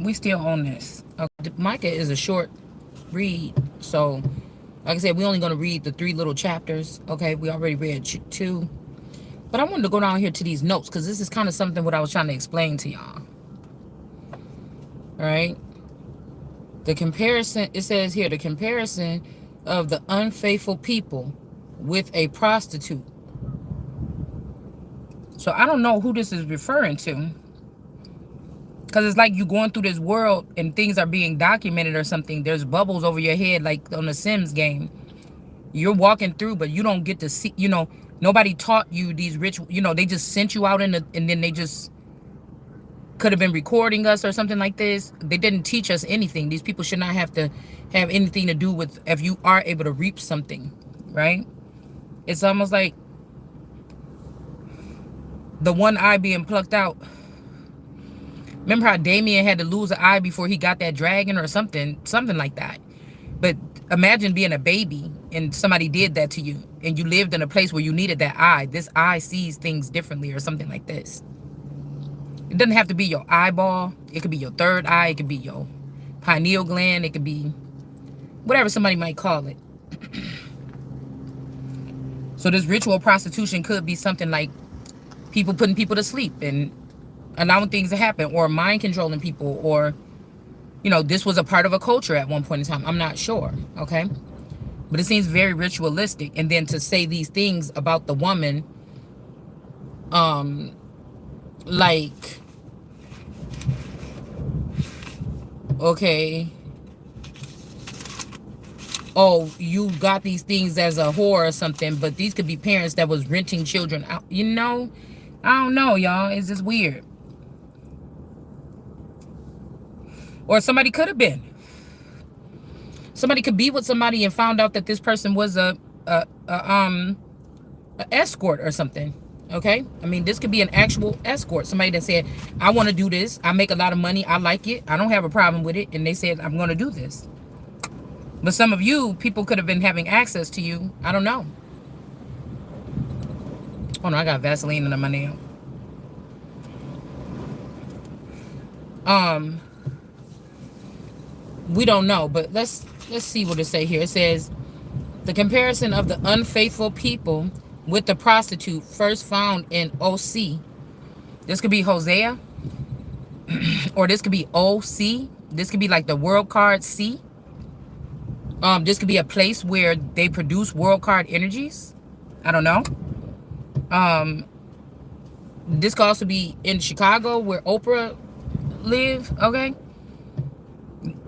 we still on this. Okay. Micah is a short read, so like I said, we only going to read the 3 little chapters. Okay, we already read 2, but I wanted to go down here to these notes because this is kind of something what I was trying to explain to y'all. All right, the comparison, it says here, the comparison of the unfaithful people with a prostitute. So I don't know who this is referring to, because it's like you going through this world and things are being documented or something. There's bubbles over your head like on the Sims game. You're walking through, but you don't get to see, nobody taught you these rich, they just sent you out and then they just could have been recording us or something like this. They didn't teach us anything. These people should not have to have anything to do with if you are able to reap something, right? It's almost like the one eye being plucked out. Remember how Damien had to lose an eye before he got that dragon or something like that. But imagine being a baby and somebody did that to you and you lived in a place where you needed that eye. This eye sees things differently or something like this. It doesn't have to be your eyeball. It could be your third eye. It could be your pineal gland. It could be whatever somebody might call it. So this ritual prostitution could be something like people putting people to sleep and allowing things to happen, or mind controlling people, or this was a part of a culture at one point in time. I'm not sure, okay? But it seems very ritualistic. And then to say these things about the woman, like, okay, oh, you got these things as a whore or something, but these could be parents that was renting children out, I don't know, y'all. It's just weird. Or somebody could have been. Somebody could be with somebody and found out that this person was a escort or something. Okay? I mean, this could be an actual escort. Somebody that said, I want to do this. I make a lot of money. I like it. I don't have a problem with it. And they said, I'm going to do this. But some of you, people could have been having access to you. I don't know. Oh no, I got Vaseline in my nail. We don't know, but let's see what it say here. It says the comparison of the unfaithful people with the prostitute first found in OC. This could be Hosea, or this could be OC. This could be like the world card C. This could be a place where they produce world card energies. I don't know. This could also be in Chicago where Oprah live. Okay.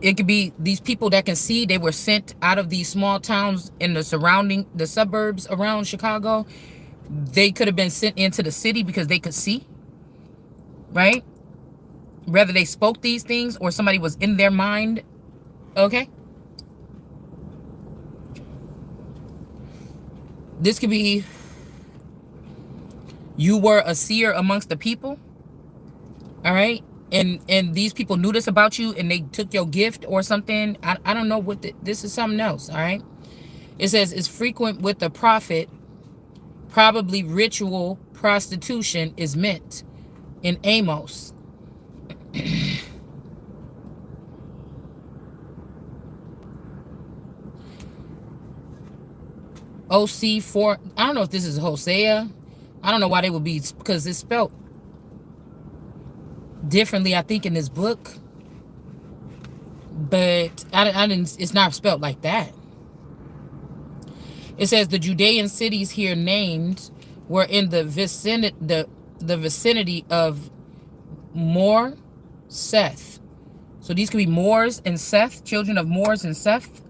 It could be these people that can see. They were sent out of these small towns in the suburbs around Chicago. They could have been sent into the city because they could see, right? Whether they spoke these things or somebody was in their mind. Okay. This could be you were a seer amongst the people. All right. And these people knew this about you and they took your gift or something. I don't know what this is, something else. All right. It says it's frequent with the prophet. Probably ritual prostitution is meant in Amos. OC4. I don't know if this is Hosea. I don't know why they would be, because it's spelled differently, I think, in this book, but I didn't. It's not spelled like that. It says the Judean cities here named were in the vicinity of Mor, Seth. So these could be Moors and Seth, children of Moors and Seth,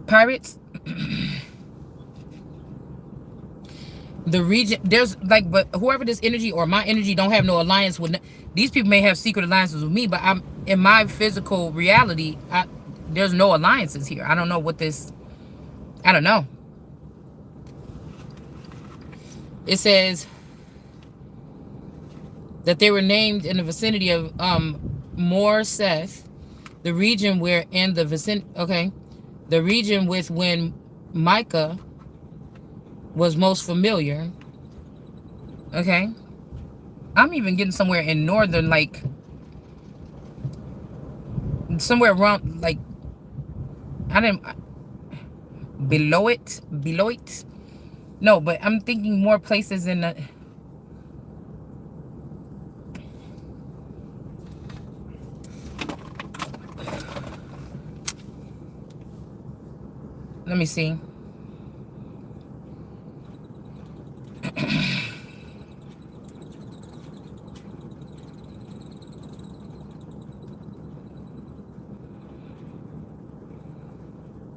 pirates. The region, there's like, but whoever this energy or my energy don't have no alliance with. These people may have secret alliances with me, but I'm in my physical reality. There's no alliances here. I don't know what this. I don't know. It says that they were named in the vicinity of Mor Seth, the region where in the vicinity. Okay, the region with when Micah was most familiar. Okay, I'm even getting somewhere in northern, like somewhere around, like, I didn't, below it. No, but I'm thinking more places in the. Let me see.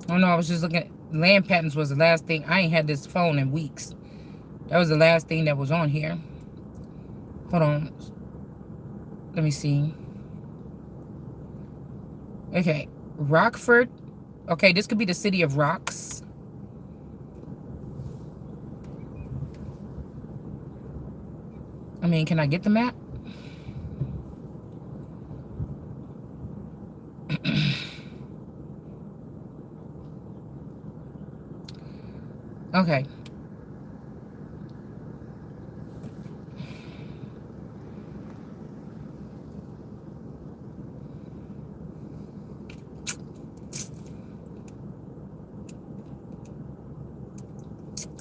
Oh no, I was just looking at land patterns was the last thing. I ain't had this phone in weeks. That was the last thing that was on here. Hold on. Let me see. Okay. Rockford. Okay, this could be the city of rocks. I mean, can I get the map? Okay.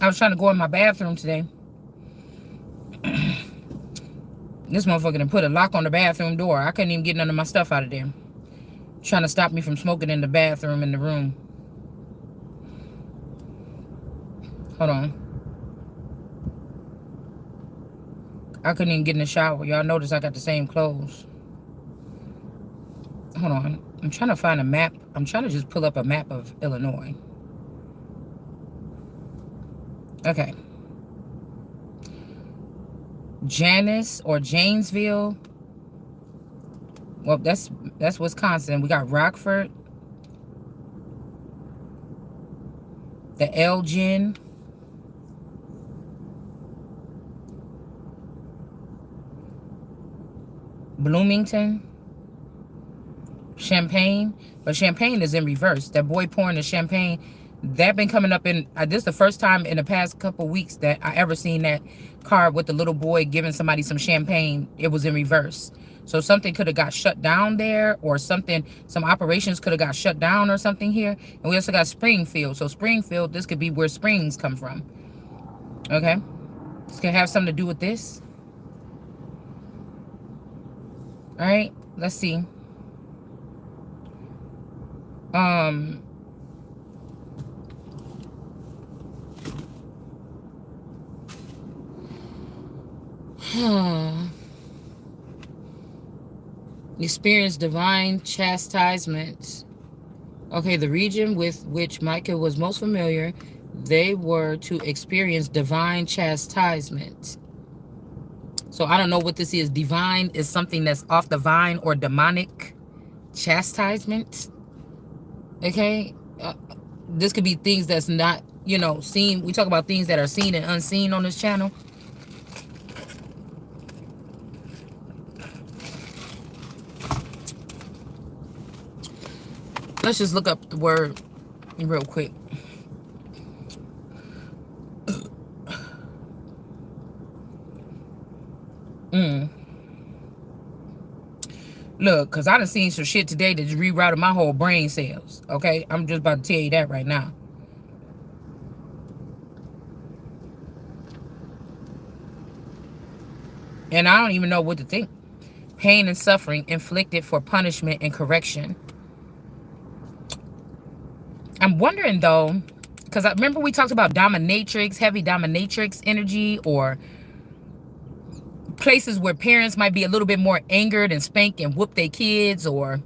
I was trying to go in my bathroom today. This motherfucker done put a lock on the bathroom door. I couldn't even get none of my stuff out of there. Trying to stop me from smoking in the bathroom in the room. Hold on. I couldn't even get in the shower. Y'all notice I got the same clothes. Hold on. I'm trying to find a map. I'm trying to just pull up a map of Illinois. Okay. Janice or Janesville. Well, that's Wisconsin. We got Rockford. The Elgin. Bloomington. Champaign. But Champaign is in reverse. That boy pouring the champagne, that been coming up in, this is the first time in the past couple weeks that I ever seen that card with the little boy giving somebody some champagne. It was in reverse. So something could have got shut down there, or something, some operations could have got shut down or something here. And we also got Springfield. So Springfield, this could be where springs come from. Okay. This could have something to do with this. All right. Let's see. Experience divine chastisement. Okay, the region with which Micah was most familiar, they were to experience divine chastisement. So I don't know what this is. Divine is something that's off the vine, or demonic chastisement. Okay, this could be things that's not, you know, seen. We talk about things that are seen and unseen on this channel. Let's just look up the word real quick. Look, because I done seen some shit today that just rerouted my whole brain cells. Okay? I'm just about to tell you that right now. And I don't even know what to think. Pain and suffering inflicted for punishment and correction. I'm wondering, though, because I remember we talked about dominatrix, heavy dominatrix energy, or places where parents might be a little bit more angered and spank and whoop their kids, or,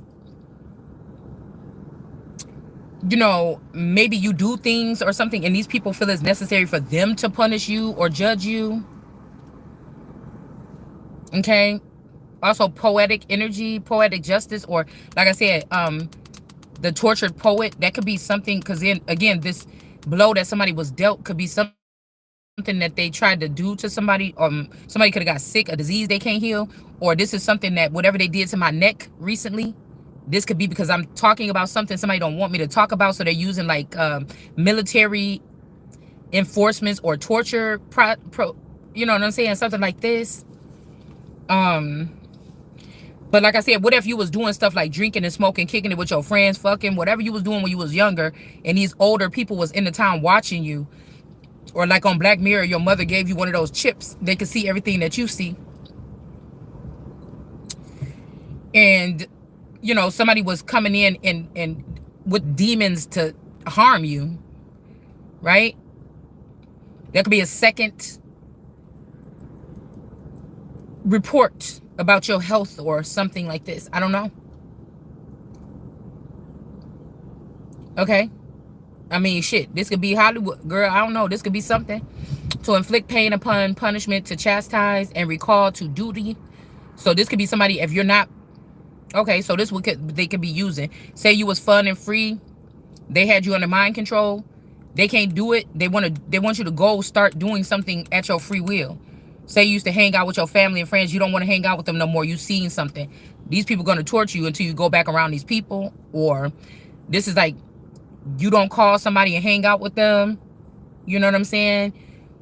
you know, maybe you do things or something and these people feel it's necessary for them to punish you or judge you. Okay. Also poetic energy, poetic justice, or like I said, the tortured poet. That could be something, because then again, this blow that somebody was dealt could be something that they tried to do to somebody. Somebody could have got sick, a disease they can't heal, or this is something that whatever they did to my neck recently, this could be because I'm talking about something somebody don't want me to talk about, so they're using like military enforcements or torture you know what I'm saying, something like this. But But like I said, what if you was doing stuff like drinking and smoking, kicking it with your friends, fucking, whatever you was doing when you was younger, and these older people was in the town watching you, or like on Black Mirror, your mother gave you one of those chips. They could see everything that you see. And, somebody was coming in and with demons to harm you, right? There could be a second report about your health or something like this. I don't know. Okay? I mean, shit, this could be Hollywood. Girl, I don't know. This could be something. To inflict pain upon punishment, to chastise and recall to duty. So this could be somebody, if you're not, okay, so this they could be using. Say you was fun and free. They had you under mind control. They can't do it. They want you to go start doing something at your free will. Say you used to hang out with your family and friends. You don't want to hang out with them no more. You seen something. These people going to torture you until you go back around these people. Or this is like, you don't call somebody and hang out with them. You know what I'm saying?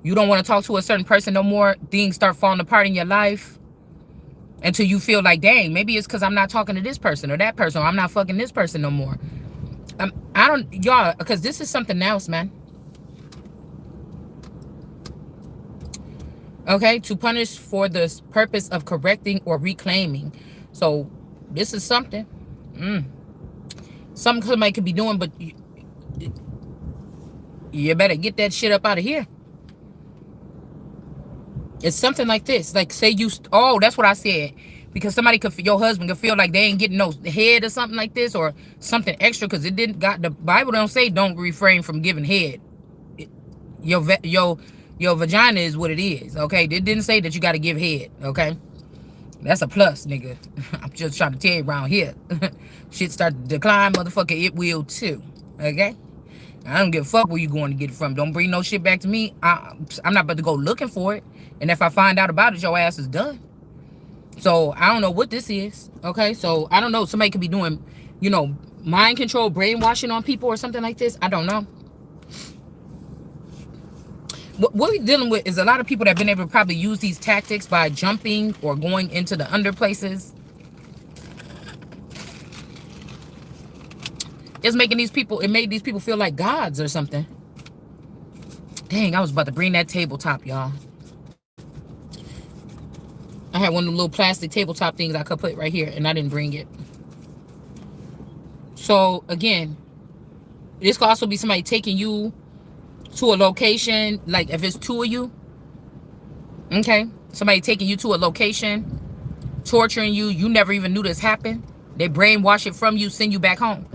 You don't want to talk to a certain person no more. Things start falling apart in your life. Until you feel like, dang, maybe it's because I'm not talking to this person or that person. Or I'm not fucking this person no more. I don't, y'all, because this is something else, man. Okay, to punish for the purpose of correcting or reclaiming. So this is something. Something somebody could be doing, but you better get that shit up out of here. It's something like this. Like, say you, oh, that's what I said. Because somebody could, your husband could feel like they ain't getting no head or something like this, or something extra, because it didn't got, the Bible don't say don't refrain from giving head. Your vagina is what it is, okay? It didn't say that you got to give head, okay? That's a plus, nigga. I'm just trying to tell you around here. Shit start to decline, motherfucker, it will too, okay? I don't give a fuck where you going to get it from. Don't bring no shit back to me. I'm not about to go looking for it. And if I find out about it, your ass is done. So I don't know what this is, okay? So I don't know. Somebody could be doing, mind control, brainwashing on people or something like this. I don't know. What we're dealing with is a lot of people that have been able to probably use these tactics by jumping or going into the under places. It's making these people, it made these people feel like gods or something. Dang, I was about to bring that tabletop, y'all. I had one of the little plastic tabletop things I could put right here, and I didn't bring it. So, again, this could also be somebody taking you to a location, like if it's two of you, okay? Somebody taking you to a location, torturing you. You never even knew this happened. They brainwash it from you, send you back home.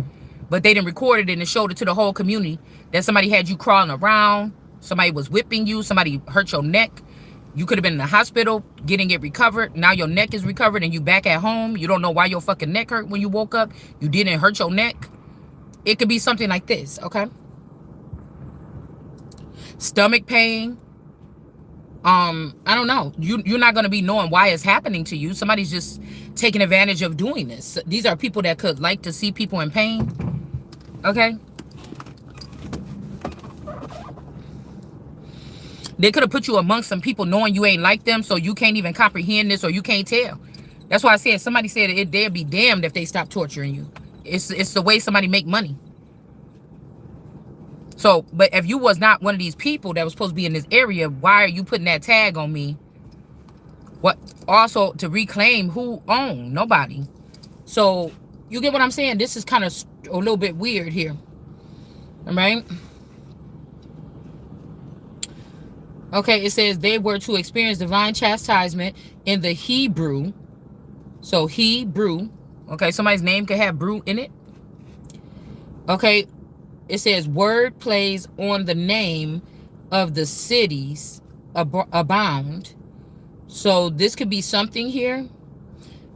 But they didn't record it and showed it to the whole community that somebody had you crawling around, somebody was whipping you, somebody hurt your neck. You could have been in the hospital getting it recovered. Now your neck is recovered and you back at home. You don't know why your fucking neck hurt when you woke up. You didn't hurt your neck. It could be something like this, okay? Stomach pain. I don't know. You're not going to be knowing why it's happening to you. Somebody's just taking advantage of doing this. These are people that could like to see people in pain. Okay? They could have put you amongst some people knowing you ain't like them, so you can't even comprehend this, or you can't tell. That's why I said, somebody said they'd be damned if they stop torturing you. It's the way somebody make money. So, but if you was not one of these people that was supposed to be in this area, why are you putting that tag on me? What? Also, to reclaim who owned? Nobody. So, you get what I'm saying? This is kind of a little bit weird here. All right? Okay, it says they were to experience divine chastisement in the Hebrew. So, Hebrew. Okay, somebody's name could have brew in it. Okay, it says word plays on the name of the cities abound. So, this could be something here.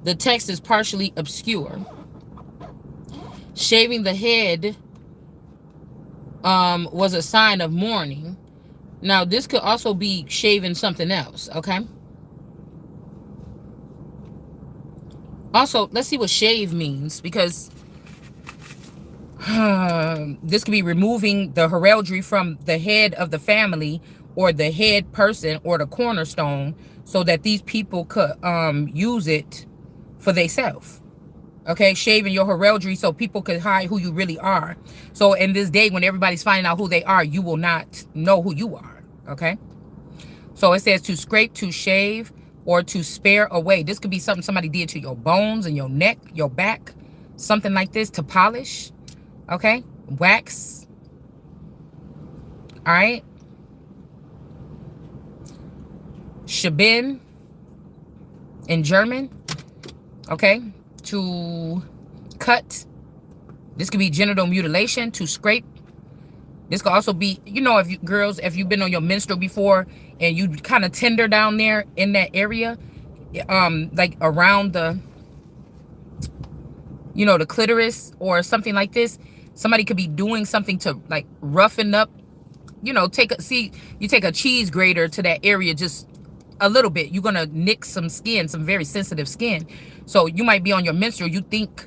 The text is partially obscure. Shaving the head was a sign of mourning. Now, this could also be shaving something else, okay? Also, let's see what shave means, because this could be removing the heraldry from the head of the family or the head person or the cornerstone so that these people could use it for theyself. Okay, shaving your heraldry so people could hide who you really are. So in this day when everybody's finding out who they are, you will not know who you are. Okay. So it says to scrape, to shave, or to spare away. This could be something somebody did to your bones and your neck, your back, something like this. To polish. Okay. Wax. All right. Shabin in German. Okay. To cut. This could be genital mutilation. To scrape. This could also be, you know, if you girls, if you've been on your menstrual before and you kind of tender down there in that area, like around the, you know, the clitoris or something like this. Somebody could be doing something to like roughen up, you know, you take a cheese grater to that area just a little bit. You're going to nick some skin, some very sensitive skin. So you might be on your menstrual. You think,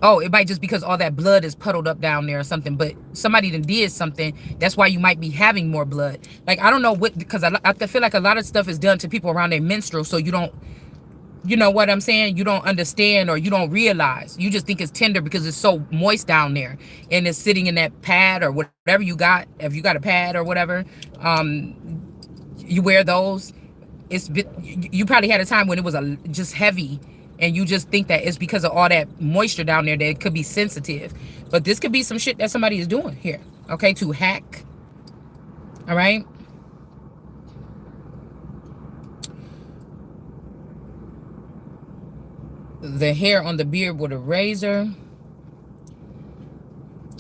oh, it might just because all that blood is puddled up down there or something. But somebody done did something. That's why you might be having more blood. Like, I don't know what, because I feel like a lot of stuff is done to people around their menstrual. So you don't, you know what I'm saying? You don't understand or you don't realize. You just think it's tender because it's so moist down there. And it's sitting in that pad or whatever you got. If you got a pad or whatever, you wear those. You probably had a time when it was just heavy. And you just think that it's because of all that moisture down there that it could be sensitive. But this could be some shit that somebody is doing here. Okay, to hack. All right. The hair on the beard with a razor.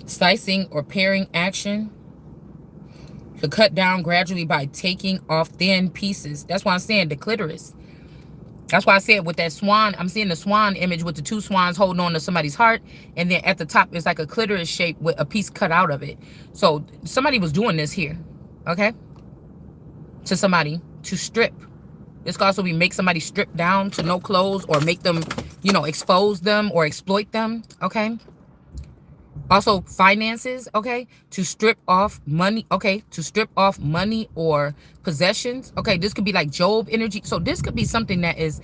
Slicing or paring action. To cut down gradually by taking off thin pieces. That's why I'm saying the clitoris. That's why I said with that swan, I'm seeing the swan image with the two swans holding on to somebody's heart. And then at the top, it's like a clitoris shape with a piece cut out of it. So somebody was doing this here. Okay. To somebody to strip. This could also be make somebody strip down to no clothes or make them, you know, expose them or exploit them. Okay. Also finances. Okay. To strip off money. Okay. To strip off money or possessions. Okay. This could be like Job energy. So this could be something that is,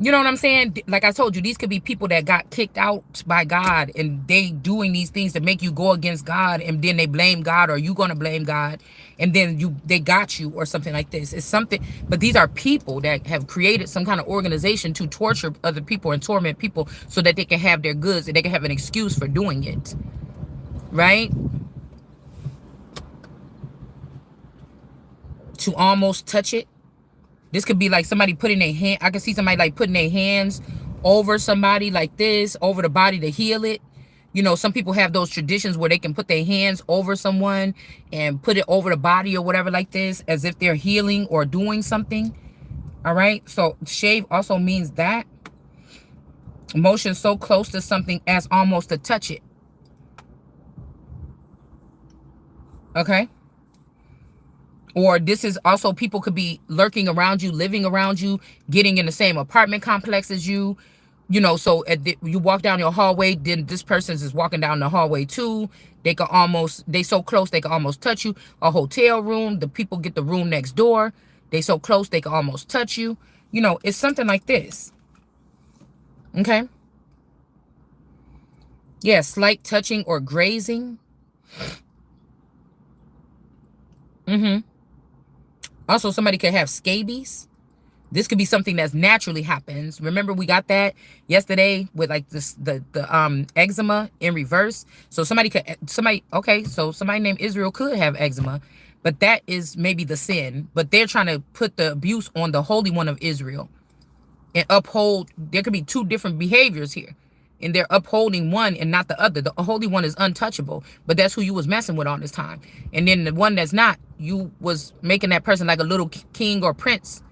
you know what I'm saying? Like I told you, these could be people that got kicked out by God and they doing these things to make you go against God, and then they blame God, or you going to blame God, and then they got you or something like this. It's something, but these are people that have created some kind of organization to torture other people and torment people so that they can have their goods and they can have an excuse for doing it. Right? To almost touch it. This could be like somebody putting their hand. I can see somebody like putting their hands over somebody like this, over the body to heal it. You know, some people have those traditions where they can put their hands over someone and put it over the body or whatever like this, as if they're healing or doing something. All right. So shave also means that. Motion so close to something as almost to touch it. Okay. Or this is also, people could be lurking around you, living around you, getting in the same apartment complex as you. You know, so you walk down your hallway, then this person is walking down the hallway too. They so close they can almost touch you. A hotel room, the people get the room next door. They so close they can almost touch you. You know, it's something like this. Okay. Yeah, slight touching or grazing. Also, somebody could have scabies. This could be something that's naturally happens. Remember, we got that yesterday with like this, the eczema in reverse. So somebody named Israel could have eczema, but that is maybe the sin. But they're trying to put the abuse on the Holy One of Israel and uphold. There could be two different behaviors here, and they're upholding one and not the other. The Holy One is untouchable, but that's who you was messing with all this time. And then the one that's not, you was making that person like a little king or prince,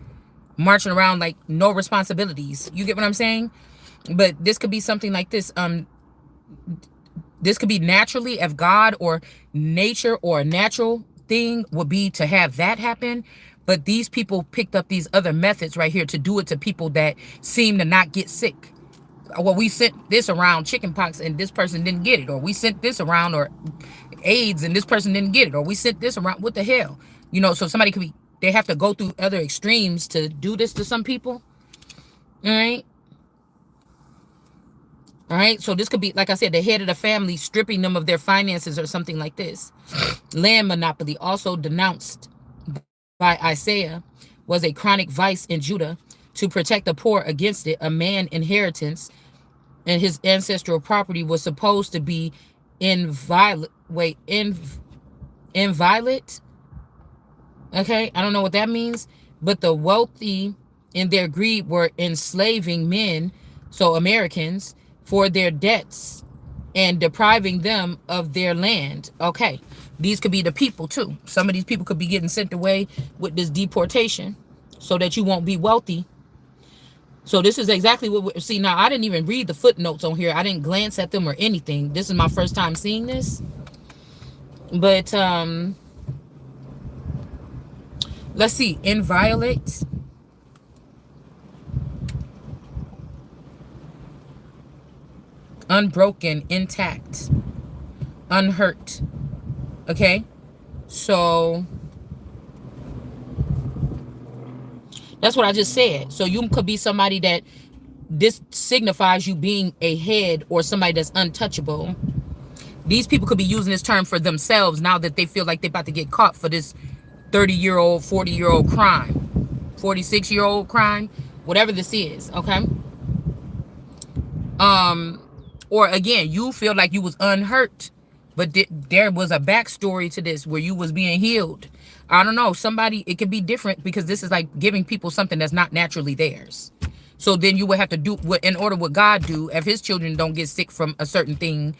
marching around like no responsibilities. You get what I'm saying? But this could be something like this. This could be naturally, if God or nature or a natural thing would be to have that happen. But these people picked up these other methods right here to do it to people that seem to not get sick. Well, we sent this around chickenpox and this person didn't get it. Or we sent this around, or AIDS, and this person didn't get it. Or we sent this around. What the hell? You know, so somebody could be they have to go through other extremes to do this to some people. All right. All right. So this could be, like I said, the head of the family stripping them of their finances or something like this. Land monopoly, also denounced by Isaiah, was a chronic vice in Judah. To protect the poor against it, a man inheritance and his ancestral property was supposed to be inviolate. Wait, inviolate. Okay, I don't know what that means, but the wealthy in their greed were enslaving men, so Americans, for their debts and depriving them of their land. Okay, these could be the people too. Some of these people could be getting sent away with this deportation so that you won't be wealthy. So this is exactly what we see. Now, I didn't even read the footnotes on here. I didn't glance at them or anything. This is my first time seeing this. But let's see. Inviolate. Unbroken, intact, unhurt. Okay? So that's what I just said. So you could be somebody that this signifies you being a head or somebody that's untouchable. These people could be using this term for themselves now that they feel like they're about to get caught for this 30-year-old, 40-year-old crime, 46-year-old crime, whatever this is, okay? Or again, you feel like you was unhurt, but there was a backstory to this where you was being healed. I don't know. Somebody, it could be different because this is like giving people something that's not naturally theirs. So then you would have to do what in order what God do. If his children don't get sick from a certain thing,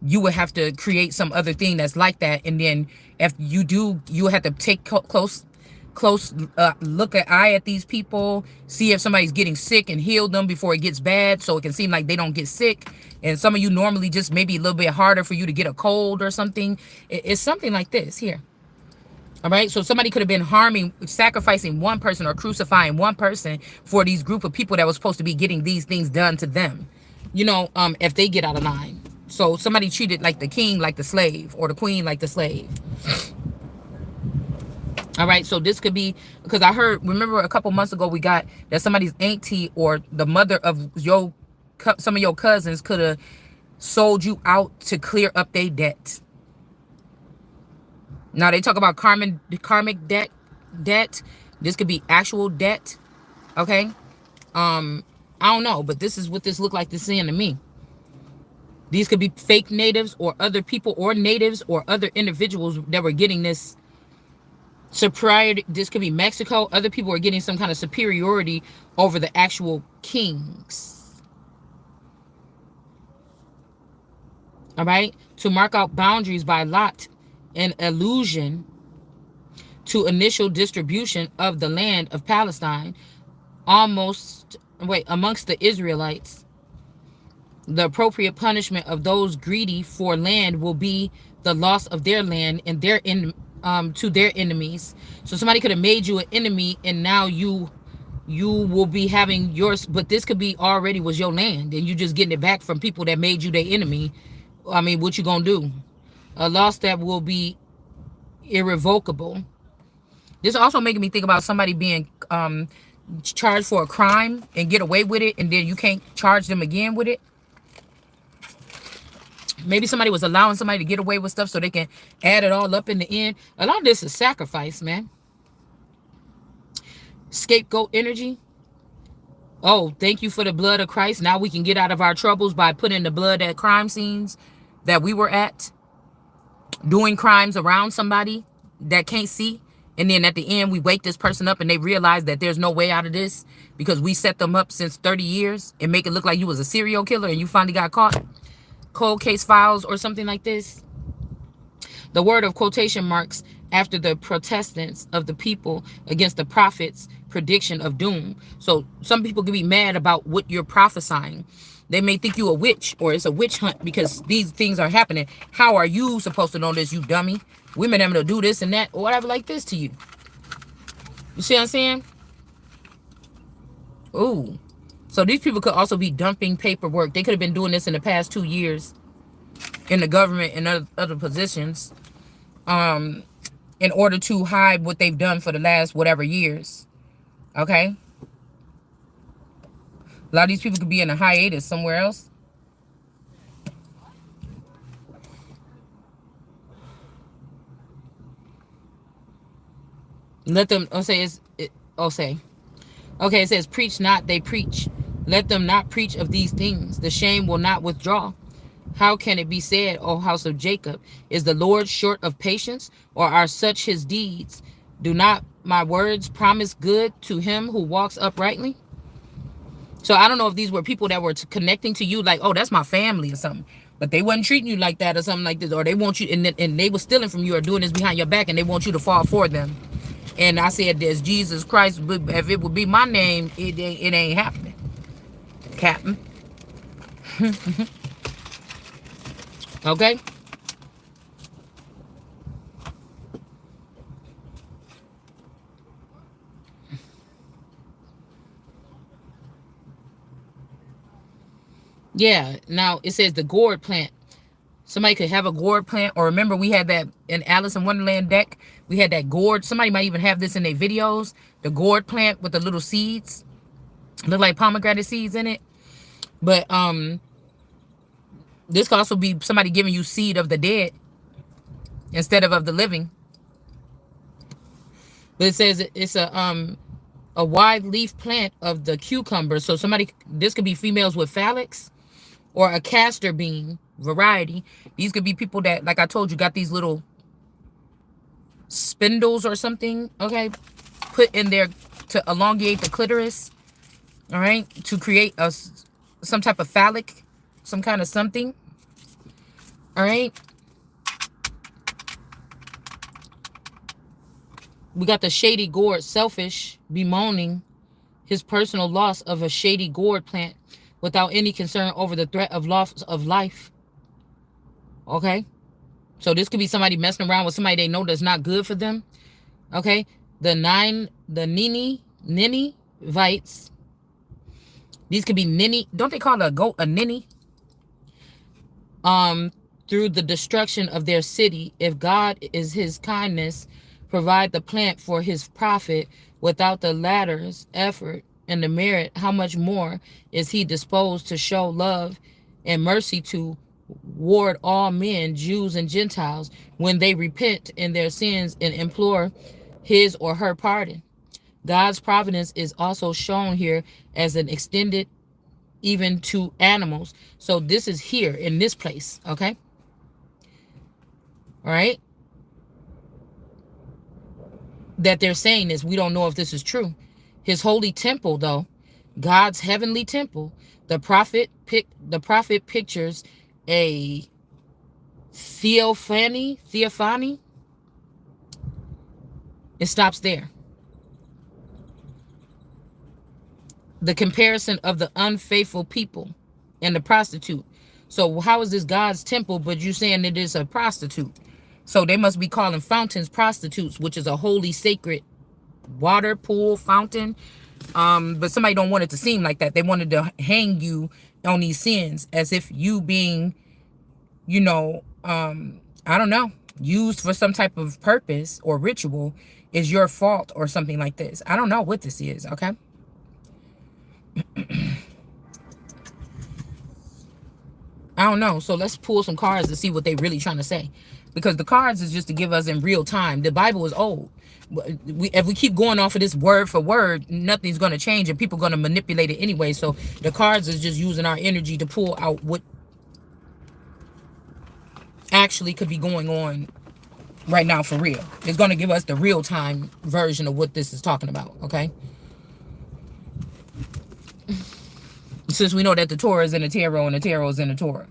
you would have to create some other thing that's like that. And then if you do, you have to take close look at eye at these people, see if somebody's getting sick and heal them before it gets bad, so it can seem like they don't get sick. And some of you normally just maybe a little bit harder for you to get a cold or something. It's something like this here. All right, so somebody could have been sacrificing one person or crucifying one person for these group of people that was supposed to be getting these things done to them, you know, if they get out of line. So somebody treated like the king like the slave, or the queen like the slave. All right, so this could be, because I heard, remember a couple months ago we got that somebody's auntie or the mother of some of your cousins could have sold you out to clear up their debt. Now they talk about karmic debt. This could be actual debt. Okay. I don't know, but this is what this looked like to seeing to me. These could be fake natives or other people or natives or other individuals that were getting this superiority. This could be Mexico. Other people are getting some kind of superiority over the actual kings. All right. To mark out boundaries by lot, an allusion to initial distribution of the land of Palestine amongst the Israelites. The appropriate punishment of those greedy for land will be the loss of their land and to their enemies. So somebody could have made you an enemy, and now you will be having yours, but this could be already was your land, and you just getting it back from people that made you their enemy. I mean, what you gonna do? A loss that will be irrevocable. This also making me think about somebody being charged for a crime and get away with it, and then you can't charge them again with it. Maybe somebody was allowing somebody to get away with stuff so they can add it all up in the end. A lot of this is sacrifice, man. Scapegoat energy. Oh, thank you for the blood of Christ. Now we can get out of our troubles by putting the blood at crime scenes that we were at, doing crimes around somebody that can't see. And then at the end, we wake this person up and they realize that there's no way out of this because we set them up since 30 years and make it look like you was a serial killer and you finally got caught. Cold case files or something like this. The word of quotation marks after the protestants of the people against the prophet's prediction of doom. So some people can be mad about what you're prophesying. They may think you a witch or it's a witch hunt because these things are happening. How are you supposed to know this, you dummy? Women having to do this and that or whatever like this to you. You see what I'm saying? Ooh. So these people could also be dumping paperwork. They could have been doing this in the past 2 years in the government and other positions. in order to hide what they've done for the last whatever years. Okay? A lot of these people could be in a hiatus somewhere else. Let them, okay, it says, preach not, they preach. Let them not preach of these things. The shame will not withdraw. How can it be said, O house of Jacob, is the Lord short of patience, or are such his deeds? Do not my words promise good to him who walks uprightly? So I don't know if these were people that were connecting to you like, oh, that's my family or something. But they wasn't treating you like that or something like this. Or they want you, and they were stealing from you or doing this behind your back, and they want you to fall for them. And I said, there's Jesus Christ. But if it would be my name, it ain't happening. Captain. Okay? Yeah. Now, it says the gourd plant. Somebody could have a gourd plant. Or remember, we had that in Alice in Wonderland deck. We had that gourd. Somebody might even have this in their videos. The gourd plant with the little seeds. Look like pomegranate seeds in it. But this could also be somebody giving you seed of the dead instead of the living. But it says it's a wide leaf plant of the cucumber. So somebody, this could be females with phalanx or a castor bean variety. These could be people that, like I told you, got these little spindles or something, okay, put in there to elongate the clitoris, all right, to create some type of phallic, some kind of something, all right. We got the shady gourd, selfish, bemoaning his personal loss of a shady gourd plant without any concern over the threat of loss of life. Okay? So this could be somebody messing around with somebody they know that's not good for them. Okay? The ninny vites. These could be ninny. Don't they call a goat a ninny? Through the destruction of their city, if God is his kindness, provide the plant for his profit without the latter's effort and the merit, how much more is he disposed to show love and mercy to ward all men, Jews and Gentiles, when they repent in their sins and implore his or her pardon. God's providence is also shown here as an extended even to animals. So this is here in this place, okay? All right? That they're saying this. We don't know if this is true. His holy temple, though, God's heavenly temple, the prophet pictures a theophany. It stops there. The comparison of the unfaithful people and the prostitute. So how is this God's temple, but you saying it is a prostitute? So they must be calling fountains prostitutes, which is a holy, sacred water pool fountain. But somebody don't want it to seem like that. They wanted to hang you on these sins as if you being, you know, I don't know, used for some type of purpose or ritual is your fault or something like this. I don't know what this is, okay? I don't know. So let's pull some cards to see what they really trying to say. Because the cards is just to give us in real time. The Bible is old. If we keep going off of this word for word, nothing's going to change and people are going to manipulate it anyway. So the cards is just using our energy to pull out what actually could be going on right now for real. It's going to give us the real time version of what this is talking about, okay? Since we know that the Torah is in the tarot and the tarot is in the Torah.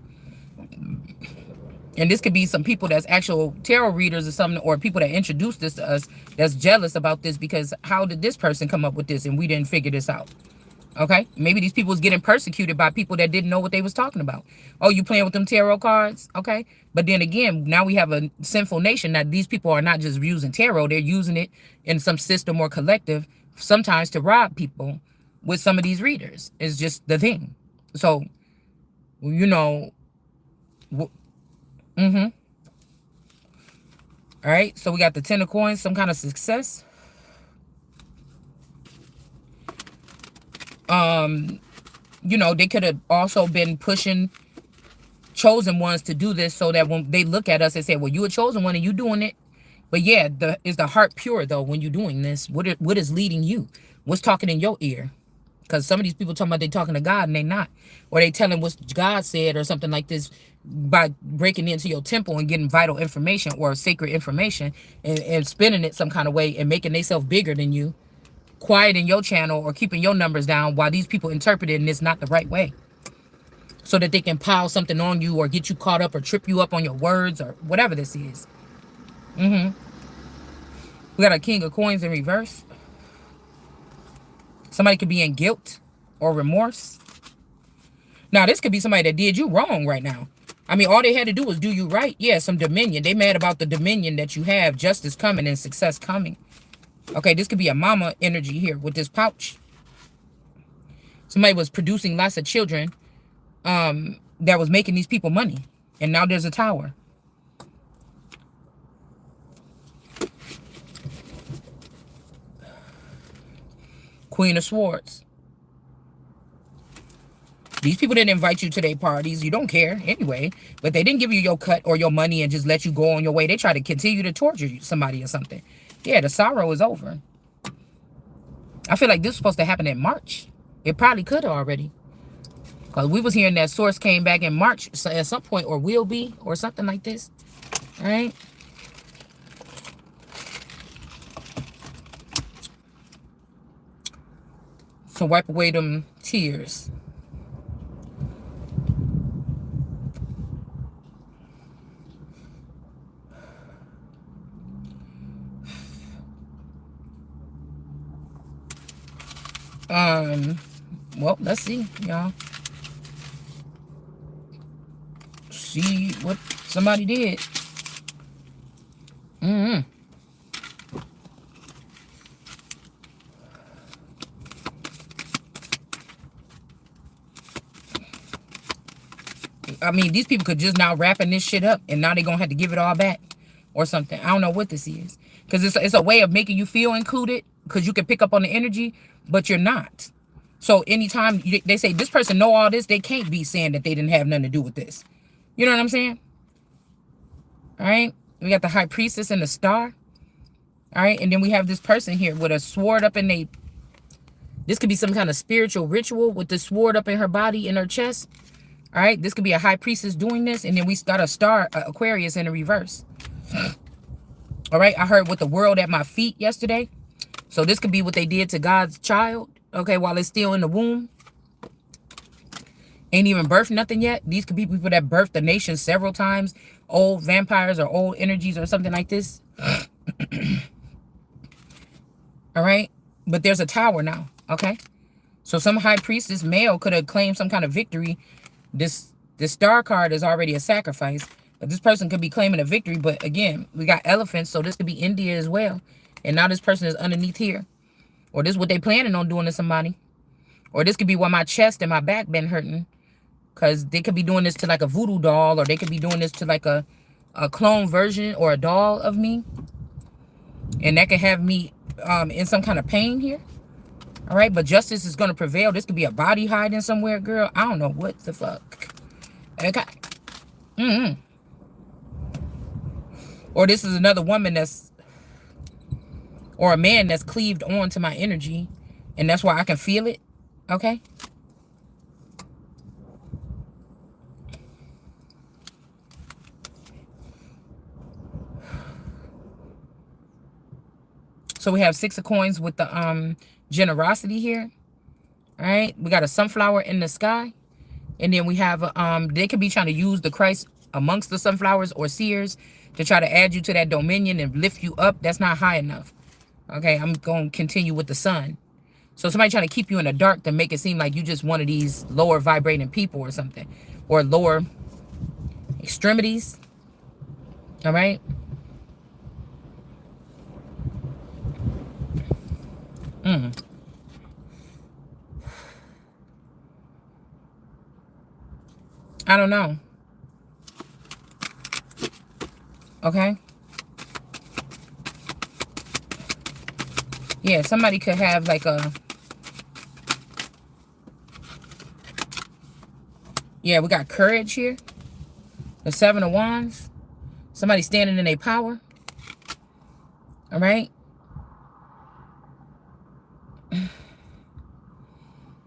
And this could be some people that's actual tarot readers or something, or people that introduced this to us that's jealous about this because how did this person come up with this and we didn't figure this out? Okay? Maybe these people was getting persecuted by people that didn't know what they was talking about. Oh, you playing with them tarot cards? Okay? But then again, now we have a sinful nation that these people are not just using tarot. They're using it in some system or collective, sometimes to rob people with some of these readers. It's just the thing. So, you know... All right, so we got the 10 of coins, some kind of success. You know, they could have also been pushing chosen ones to do this so that when they look at us, they say, well, you a chosen one and you doing it. But yeah, is the heart pure though when you're doing this? What is leading you? What's talking in your ear? Because some of these people talking about they talking to God and they not. Or they telling what God said or something like this by breaking into your temple and getting vital information or sacred information and spinning it some kind of way and making themselves bigger than you, quieting your channel or keeping your numbers down while these people interpret it and it's not the right way. So that they can pile something on you or get you caught up or trip you up on your words or whatever this is. We got a king of coins in reverse. Somebody could be in guilt or remorse. Now, this could be somebody that did you wrong right now. I mean, all they had to do was do you right. Yeah, some dominion. They mad about the dominion that you have. Justice coming and success coming. Okay, this could be a mama energy here with this pouch. Somebody was producing lots of children that was making these people money. And now there's a tower. Queen of Swords. These people didn't invite you to their parties. You don't care anyway. But they didn't give you your cut or your money and just let you go on your way. They try to continue to torture somebody or something. Yeah, the sorrow is over. I feel like this was supposed to happen in March. It probably could have already. Because we was hearing that source came back in March at some point, or will be, or something like this. All right? So wipe away them tears. Well, let's see, y'all. See what somebody did. I mean, these people could just now wrapping this shit up and now they're going to have to give it all back or something. I don't know what this is. Because it's a way of making you feel included because you can pick up on the energy, but you're not. So anytime they say this person know all this, they can't be saying that they didn't have nothing to do with this. You know what I'm saying? All right. We got the high priestess and the star. All right. And then we have this person here with a sword up in they. This could be some kind of spiritual ritual with the sword up in her body, in her chest. All right. This could be a high priestess doing this. And then we got a star, Aquarius in the reverse. All right. I heard with the world at my feet yesterday. So this could be what they did to God's child. Okay. While it's still in the womb. Ain't even birthed nothing yet. These could be people that birthed the nation several times. Old vampires or old energies or something like this. All right. But there's a tower now. Okay. So some high priestess male could have claimed some kind of victory. This star card is already a sacrifice. But this person could be claiming a victory. But again, we got elephants. So this could be India as well. And now this person is underneath here. Or this is what they planning on doing to somebody. Or this could be why my chest and my back been hurting. Because they could be doing this to like a voodoo doll. Or they could be doing this to like a clone version or a doll of me. And that could have me in some kind of pain here. All right. But justice is going to prevail. This could be a body hiding somewhere, girl. I don't know what the fuck. Okay. Or this is another woman that's, or a man that's cleaved on to my energy. And that's why I can feel it. Okay. So we have 6 of coins with the generosity here. All right. We got a sunflower in the sky. And then we have, they could be trying to use the Christ amongst the sunflowers or seers to try to add you to that dominion and lift you up. That's not high enough. Okay. I'm going to continue with the sun. So somebody trying to keep you in the dark to make it seem like you just one of these lower vibrating people or something. Or lower extremities. All right. I don't know. Okay. Yeah, somebody could have like a... Yeah, we got courage here. The Seven of Wands. Somebody standing in their power. All right.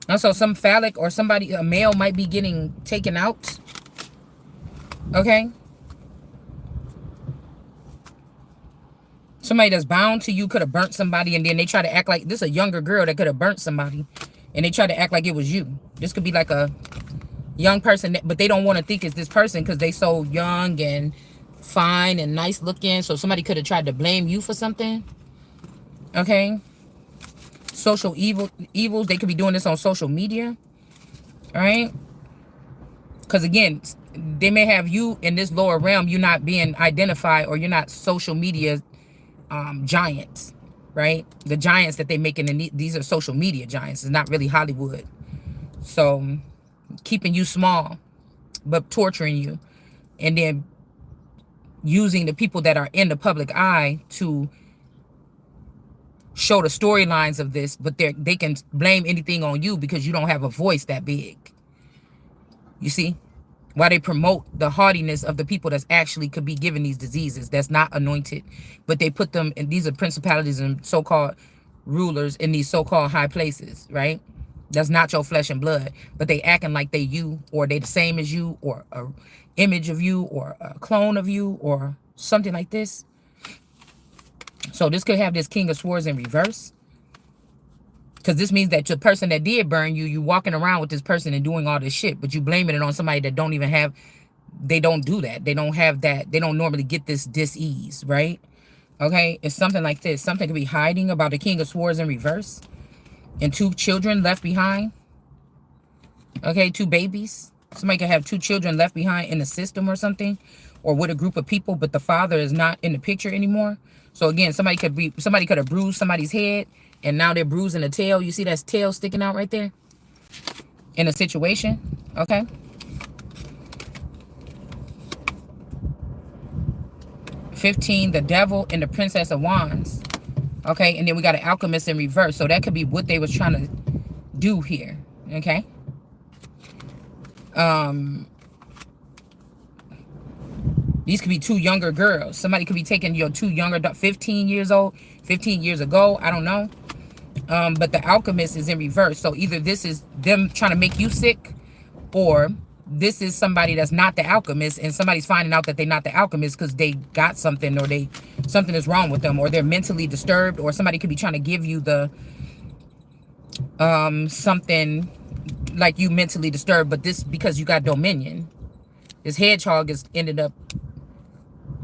Also, some phallic or somebody, a male might be getting taken out. Okay. Somebody that's bound to you could have burnt somebody, and then they try to act like... This is a younger girl that could have burnt somebody, and they try to act like it was you. This could be like a young person, but they don't want to think it's this person because they so young and fine and nice looking. So somebody could have tried to blame you for something. Okay. Social evils. They could be doing this on social media. All right. Because again, they may have you in this lower realm. You're not being identified, or you're not social media giants, right? The giants that they making in these are social media giants. It's not really Hollywood. So keeping you small, but torturing you, and then using the people that are in the public eye to show the storylines of this, but they can blame anything on you because you don't have a voice that big. You see? Why they promote the hardiness of the people that's actually could be given these diseases, that's not anointed, but they put them in... These are principalities and so-called rulers in these so-called high places, right? That's not your flesh and blood, but they acting like they you, or they the same as you, or a image of you, or a clone of you, or something like this. So this could have this King of Swords in reverse, because this means that the person that did burn you, you walking around with this person and doing all this shit, but you blaming it on somebody that don't even have... They don't do that. They don't have that. They don't normally get this dis-ease, right? Okay, it's something like this. Something could be hiding about the King of Swords in reverse, and 2 children left behind. Okay, 2 babies. Somebody could have 2 children left behind in the system or something, or with a group of people, but the father is not in the picture anymore. So again, somebody could have bruised somebody's head, and now they're bruising the tail. You see that tail sticking out right there in a situation. Okay. $15, the Devil and the Princess of Wands. Okay, and then we got an Alchemist in reverse. So that could be what they was trying to do here. Okay. These could be 2 younger girls. Somebody could be taking your 2 younger, 15 years old, 15 years ago. I don't know. But the Alchemist is in reverse. So either this is them trying to make you sick, or this is somebody that's not the Alchemist, and somebody's finding out that they're not the Alchemist because they got something, or something is wrong with them, or they're mentally disturbed, or somebody could be trying to give you the something like you mentally disturbed, but this because you got dominion. This hedgehog is ended up,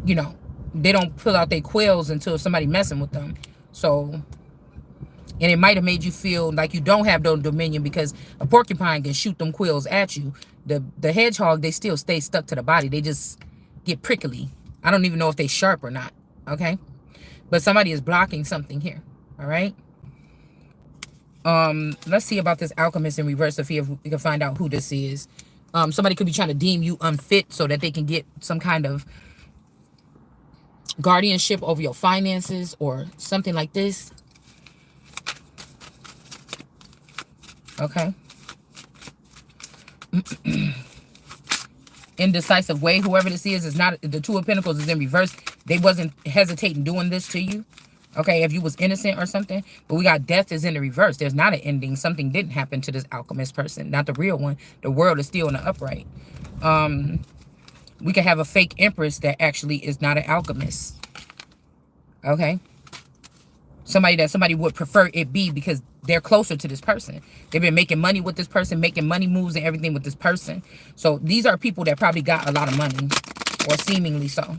you know, they don't pull out their quills until somebody messing with them. So, and it might have made you feel like you don't have no dominion because a porcupine can shoot them quills at you. The hedgehog, they still stay stuck to the body. They just get prickly. I don't even know if they sharp or not. Okay. But somebody is blocking something here. All right. Let's see about this Alchemist in reverse to see if we can find out who this is. Somebody could be trying to deem you unfit so that they can get some kind of guardianship over your finances or something like this. Okay. Indecisive way. Whoever this is not... The 2 of Pentacles is in reverse. They wasn't hesitating doing this to you. Okay, if you was innocent or something. But we got Death is in the reverse. There's not an ending. Something didn't happen to this Alchemist person. Not the real one. The world is still in the upright. We could have a fake Empress that actually is not an Alchemist. Okay. Somebody would prefer it be because they're closer to this person. They've been making money with this person, making money moves and everything with this person. So these are people that probably got a lot of money, or seemingly so.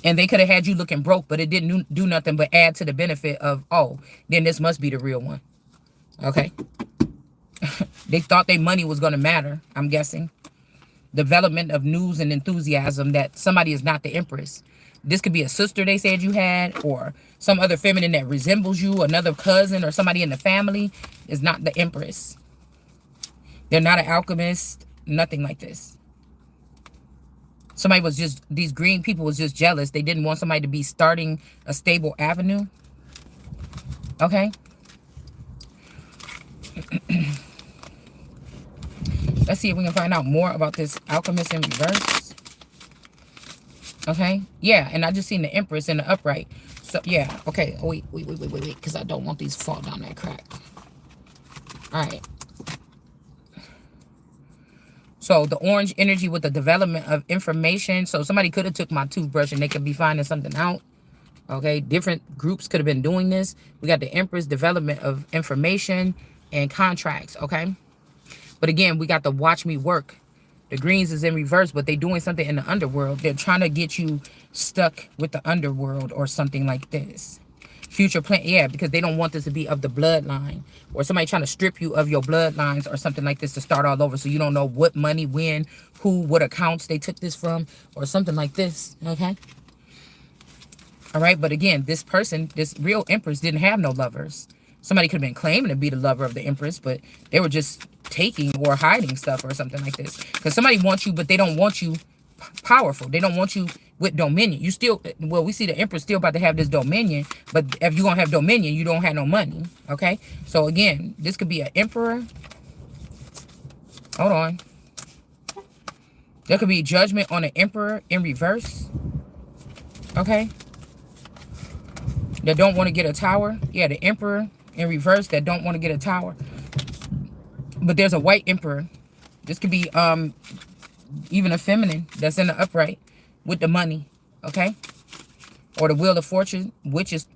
And they could have had you looking broke, but it didn't do nothing but add to the benefit of, oh, then this must be the real one. Okay. They thought their money was going to matter, I'm guessing. Development of news and enthusiasm that somebody is not the Empress. This could be a sister they said you had, or some other feminine that resembles you, another cousin, or somebody in the family is not the Empress. They're not an alchemist, nothing like this. Somebody was just... These green people was just jealous. They didn't want somebody to be starting a stable avenue. Okay. Let's see if we can find out more about this alchemist in reverse. Okay. Yeah, and I just seen the Empress in the upright. So, yeah. Okay. Oh, wait. Because I don't want these to fall down that crack. All right. So, the orange energy with the development of information. So, somebody could have took my toothbrush and they could be finding something out. Okay. Different groups could have been doing this. We got the Empress, development of information and contracts. Okay. But again, we got the watch me work. The greens is in reverse, but they're doing something in the underworld. They're trying to get you stuck with the underworld or something like this. Future plan, yeah, because they don't want this to be of the bloodline. Or somebody trying to strip you of your bloodlines or something like this to start all over. So you don't know what money, when, who, what accounts they took this from or something like this, okay? All right, but again, this person, this real Empress didn't have no lovers. Somebody could have been claiming to be the lover of the Empress, but they were just taking or hiding stuff or something like this. Because somebody wants you, but they don't want you powerful. They don't want you with dominion. You still, well, we see the Empress still about to have this dominion, but if you're going to have dominion, you don't have no money, okay? So again, this could be an emperor. Hold on. There could be judgment on an emperor in reverse, okay? That don't want to get a tower. Yeah, the emperor in reverse that don't want to get a tower. But there's a white emperor. This could be even a feminine that's in the upright with the money, okay? Or the wheel of fortune, wishes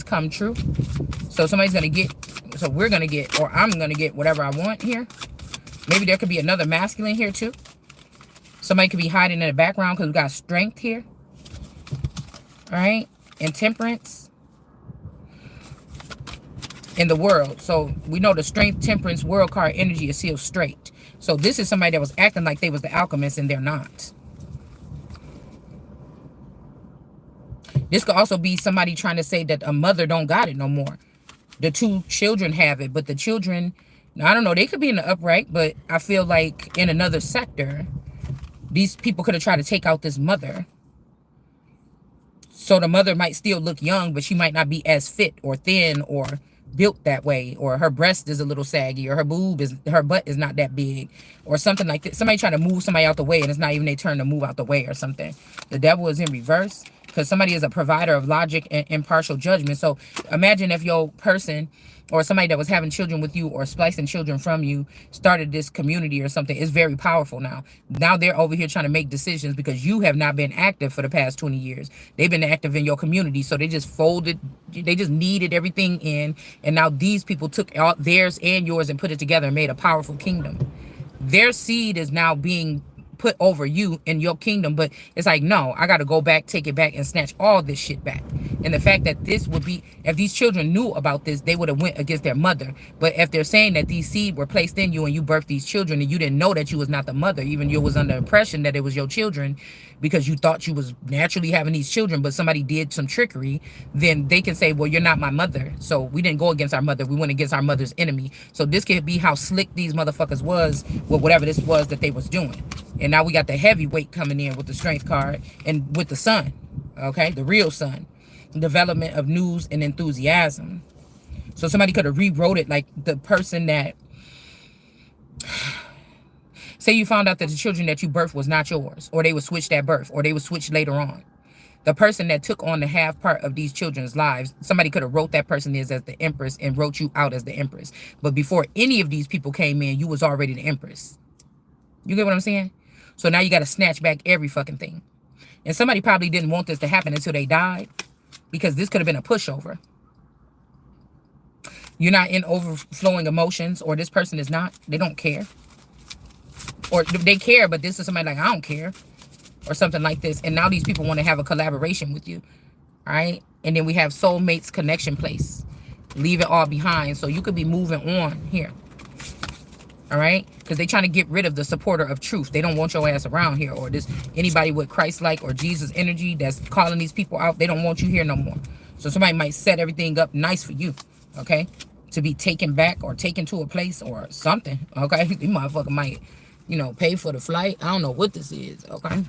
come true. So somebody's gonna get, so we're gonna get, or I'm gonna get whatever I want here. Maybe there could be another masculine here too. Somebody could be hiding in the background because we got strength here. All right, and temperance. In the world. So we know the strength, temperance, world card energy is sealed straight. So this is somebody that was acting like they was the alchemist and they're not. This could also be somebody trying to say that a mother don't got it no more. The two children have it, but the children, I don't know, they could be in the upright, but I feel like in another sector, these people could have tried to take out this mother. So the mother might still look young, but she might not be as fit or thin or built that way, or her breast is a little saggy, or her butt is not that big, or something like that. Somebody trying to move somebody out the way and it's not even their turn to move out the way or something. The devil is in reverse because somebody is a provider of logic and impartial judgment. So imagine if your person or somebody that was having children with you or splicing children from you started this community or something. It's very powerful now. Now they're over here trying to make decisions because you have not been active for the past 20 years. They've been active in your community. So they just folded, they just kneaded everything in. And now these people took all theirs and yours and put it together and made a powerful kingdom. Their seed is now being put over you in your kingdom, but it's like, no, I got to go back, take it back, and snatch all this shit back. And the fact that this would be, if these children knew about this, they would have went against their mother. But if they're saying that these seed were placed in you and you birthed these children and you didn't know that you was not the mother, even you was under impression that it was your children because you thought you was naturally having these children, but somebody did some trickery, then they can say, well, you're not my mother. So we didn't go against our mother. We went against our mother's enemy. So this could be how slick these motherfuckers was with whatever this was that they was doing. And now we got the heavyweight coming in with the strength card and with the sun, okay? The real sun. Development of news and enthusiasm. So somebody could have rewrote it like the person that, say you found out that the children that you birthed was not yours, or they were switched at birth, or they were switched later on. The person that took on the half part of these children's lives, somebody could have wrote that person as the Empress and wrote you out as the Empress. But before any of these people came in, you was already the Empress. You get what I'm saying? So now you got to snatch back every fucking thing. And somebody probably didn't want this to happen until they died, because this could have been a pushover. You're not in overflowing emotions, or this person is not. They don't care. Or they care, but this is somebody like, I don't care. Or something like this. And now these people want to have a collaboration with you. All right? And then we have soulmates connection place. Leave it all behind. So you could be moving on here. All right? Because they're trying to get rid of the supporter of truth. They don't want your ass around here. Or this anybody with Christ-like or Jesus energy that's calling these people out. They don't want you here no more. So somebody might set everything up nice for you. Okay? To be taken back or taken to a place or something. Okay? You motherfucker might, you know, pay for the flight. I don't know what this is. Okay?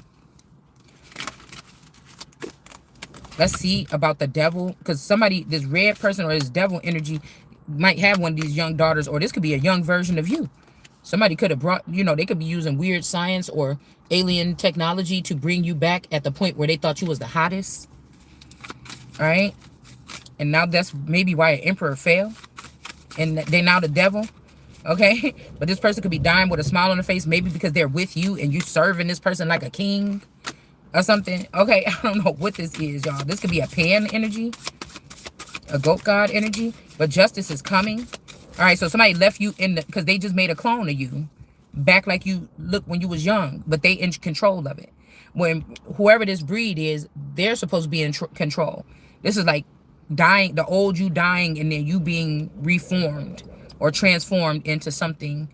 Let's see about the devil, because somebody, this red person or this devil energy might have one of these young daughters, or this could be a young version of you. Somebody could have brought, you know, they could be using weird science or alien technology to bring you back at the point where they thought you was the hottest. All right. And now that's maybe why an emperor fell. And they now the devil. Okay. But this person could be dying with a smile on their face, maybe because they're with you and you serving this person like a king or something. Okay. I don't know what this is, y'all. This could be a Pan energy, a goat god energy, but justice is coming. All right, so somebody left you in the, because they just made a clone of you back like you looked when you was young, but they in control of it. When whoever this breed is, they're supposed to be in control. This is like dying, the old you dying, and then you being reformed or transformed into something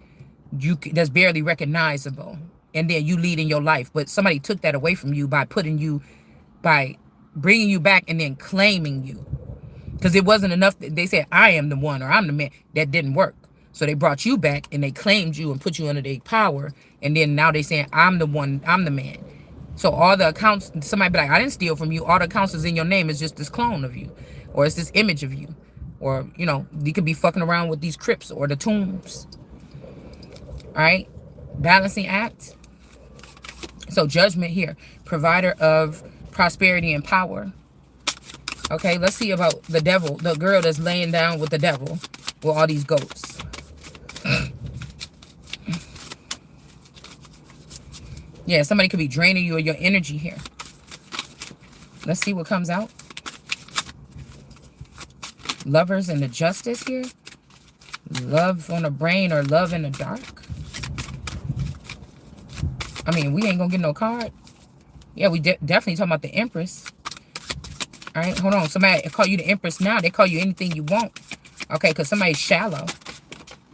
that's barely recognizable, and then you leading your life. But somebody took that away from you by bringing you back and then claiming you. Because it wasn't enough. They said, I am the one, or I'm the man. That didn't work. So they brought you back and they claimed you and put you under their power. And then now they saying, I'm the one, I'm the man. So all the accounts, somebody be like, I didn't steal from you. All the accounts is in your name. It's just this clone of you. Or it's this image of you. Or, you know, you could be fucking around with these crypts or the tombs. All right. Balancing act. So judgment here. Provider of prosperity and power. Okay, let's see about the devil, the girl that's laying down with the devil with all these goats. Yeah, somebody could be draining you of your energy here. Let's see what comes out. Lovers and the justice here. Love on the brain or love in the dark. I mean, we ain't gonna get no card. Yeah, we definitely talking about the Empress. All right, hold on. Somebody call you the Empress now. They call you anything you want. Okay, because somebody's shallow.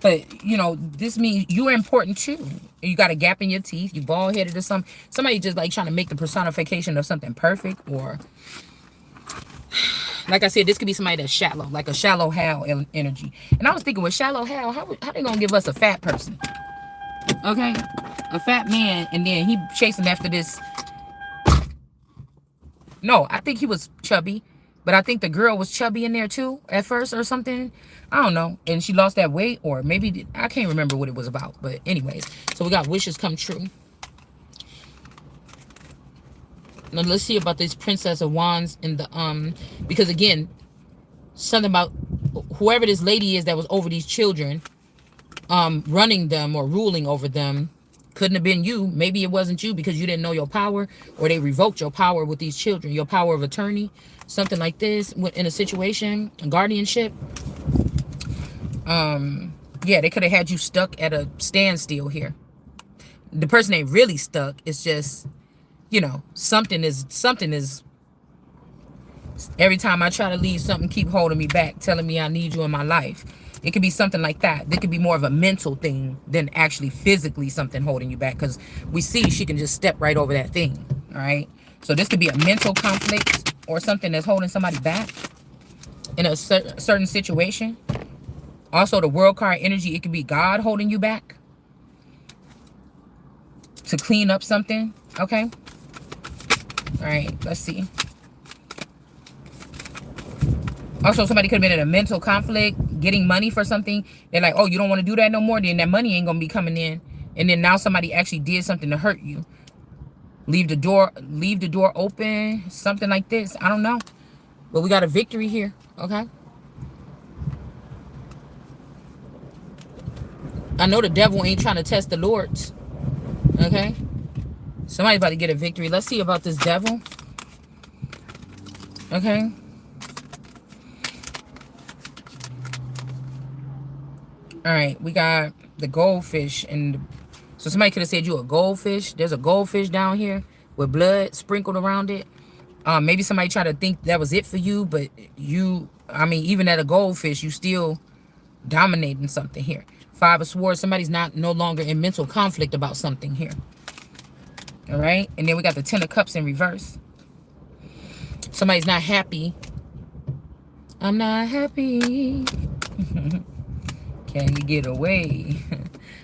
But, you know, this means you're important too. You got a gap in your teeth. You bald-headed or something. Somebody just like trying to make the personification of something perfect. Or, like I said, this could be somebody that's shallow. Like a shallow Hal energy. And I was thinking, with shallow Hal, how they going to give us a fat person? Okay? A fat man, and then he chasing after this. No, I think he was chubby, but I think the girl was chubby in there too at first or something. I don't know. And she lost that weight, or maybe, I can't remember what it was about. But anyways, so we got wishes come true. Now let's see about this Princess of Wands in the, because again, something about whoever this lady is that was over these children, running them or ruling over them. Couldn't have been you. Maybe it wasn't you because you didn't know your power, or they revoked your power with these children, your power of attorney, something like this in a situation, guardianship. Yeah, they could have had you stuck at a standstill here. The person ain't really stuck. It's just, you know, something is, every time I try to leave, something keep holding me back, telling me I need you in my life. It could be something like that. It could be more of a mental thing than actually physically something holding you back, because we see she can just step right over that thing. All right. So this could be a mental conflict or something that's holding somebody back in a certain situation. Also, the World card energy, it could be God holding you back to clean up something. Okay. All right. Let's see. Also, somebody could have been in a mental conflict, getting money for something. They're like, oh, you don't want to do that no more? Then that money ain't going to be coming in. And then now somebody actually did something to hurt you. Leave the door open, something like this. I don't know. But we got a victory here, okay? I know the devil ain't trying to test the Lord's, okay? Somebody's about to get a victory. Let's see about this devil, okay? All right, we got the goldfish, and so somebody could have said you a goldfish. There's a goldfish down here with blood sprinkled around it. Maybe somebody tried to think that was it for you, but you, I mean, even at a goldfish, you still dominating something here. Five of Swords, somebody's no longer in mental conflict about something here. All right, and then we got the Ten of Cups in reverse. Somebody's not happy. I'm not happy. Can you get away?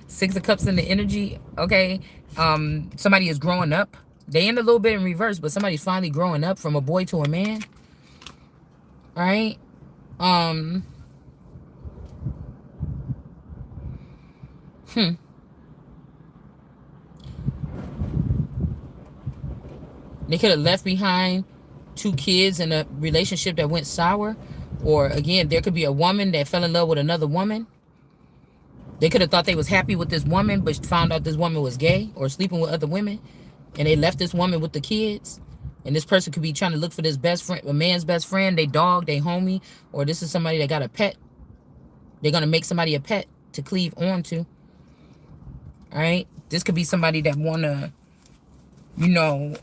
Six of Cups in the energy. Okay. Somebody is growing up. They end a little bit in reverse, but somebody's finally growing up from a boy to a man. All right. Um. Hmm. They could have left behind 2 kids in a relationship that went sour. Or again, there could be a woman that fell in love with another woman. They could have thought they was happy with this woman, but found out this woman was gay or sleeping with other women. And they left this woman with the kids. And this person could be trying to look for this best friend, a man's best friend, they dog, they homie, or this is somebody that got a pet. They're going to make somebody a pet to cleave on to. All right. This could be somebody that want to, you know,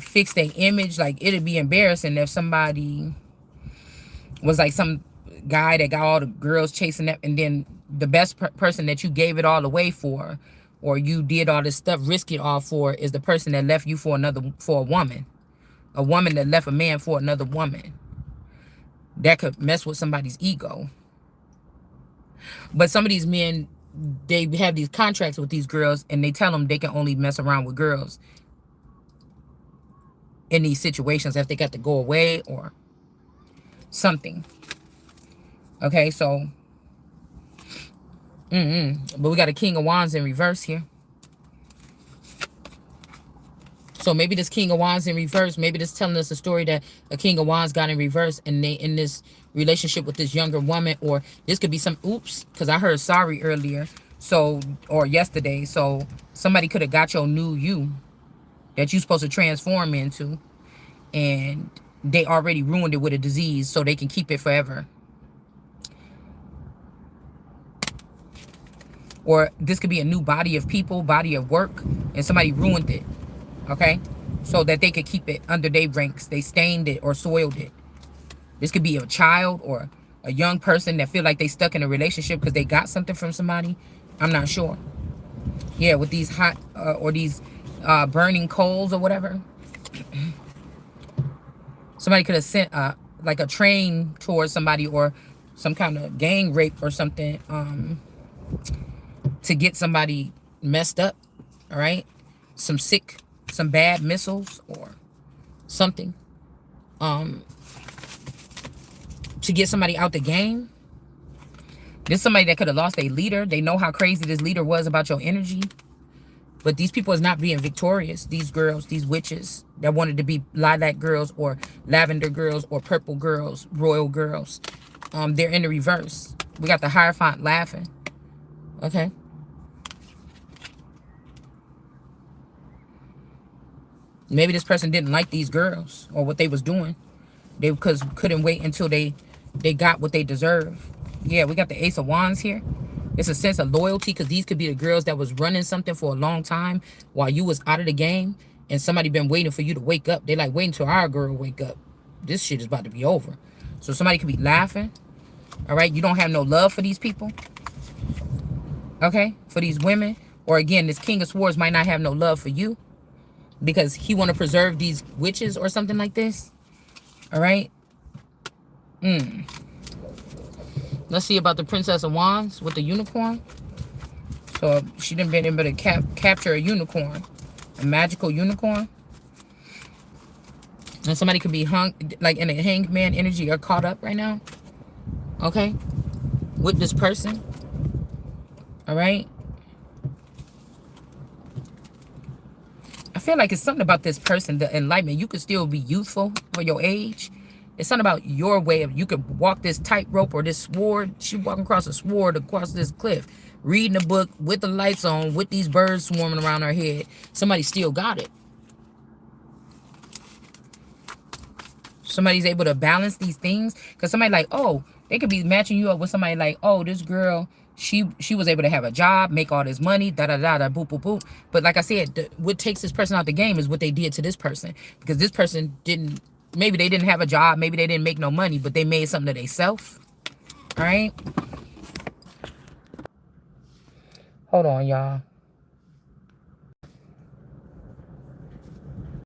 fix their image. Like, it'd be embarrassing if somebody was like some guy that got all the girls chasing up, and then the best person that you gave it all away for, or you did all this stuff, risk it all for, is the person that left you for a woman that left a man for another woman. That could mess with somebody's ego. But some of these men, they have these contracts with these girls, and they tell them they can only mess around with girls in these situations if they got to go away or something. Okay, so but we got a King of Wands in reverse here. So maybe this King of Wands in reverse, maybe this telling us a story that a King of Wands got in reverse, and they in this relationship with this younger woman. Or this could be some, oops, because I heard sorry earlier, so, or yesterday. So somebody could have got your new you that you're supposed to transform into, and they already ruined it with a disease so they can keep it forever. Or this could be a new body of people, body of work, and somebody ruined it. Okay? So that they could keep it under their ranks. They stained it or soiled it. This could be a child or a young person that feel like they stuck in a relationship because they got something from somebody. I'm not sure. Yeah, with these hot or these burning coals or whatever. Somebody could have sent like a train towards somebody, or some kind of gang rape or something, to get somebody messed up. All right, some bad missiles or something, to get somebody out the game. There's somebody that could have lost a leader. They know how crazy this leader was about your energy. But these people is not being victorious. These girls, these witches that wanted to be lilac girls or lavender girls or purple girls, royal girls, they're in the reverse. We got the Hierophant laughing. Okay. Maybe this person didn't like these girls or what they was doing. They couldn't wait until they got what they deserve. Yeah, we got the Ace of Wands here. It's a sense of loyalty, because these could be the girls that was running something for a long time while you was out of the game, and somebody been waiting for you to wake up. They like, wait until our girl wake up. This shit is about to be over. So somebody could be laughing. All right, you don't have no love for these people. Okay, for these women. Or again, this King of Swords might not have no love for you, because he want to preserve these witches or something like this. All right. Let's see about the Princess of Wands with the unicorn. So she didn't been able to capture a unicorn, a magical unicorn. And somebody could be hung, like in a hanged man energy, or caught up right now. Okay, with this person. All right. I feel like it's something about this person, the enlightenment. You could still be youthful for your age. It's something about your way of, you could walk this tightrope or this sword. She walking across a sword across this cliff, reading a book with the lights on, with these birds swarming around her head. Somebody still got it. Somebody's able to balance these things. Because somebody like, oh, they could be matching you up with somebody like, oh, this girl, she was able to have a job, make all this money, da-da-da-da, boop, boop, boop. But like I said, what takes this person out the game is what they did to this person. Because this person didn't, maybe they didn't have a job, maybe they didn't make no money, but they made something to themselves. All right? Hold on, y'all.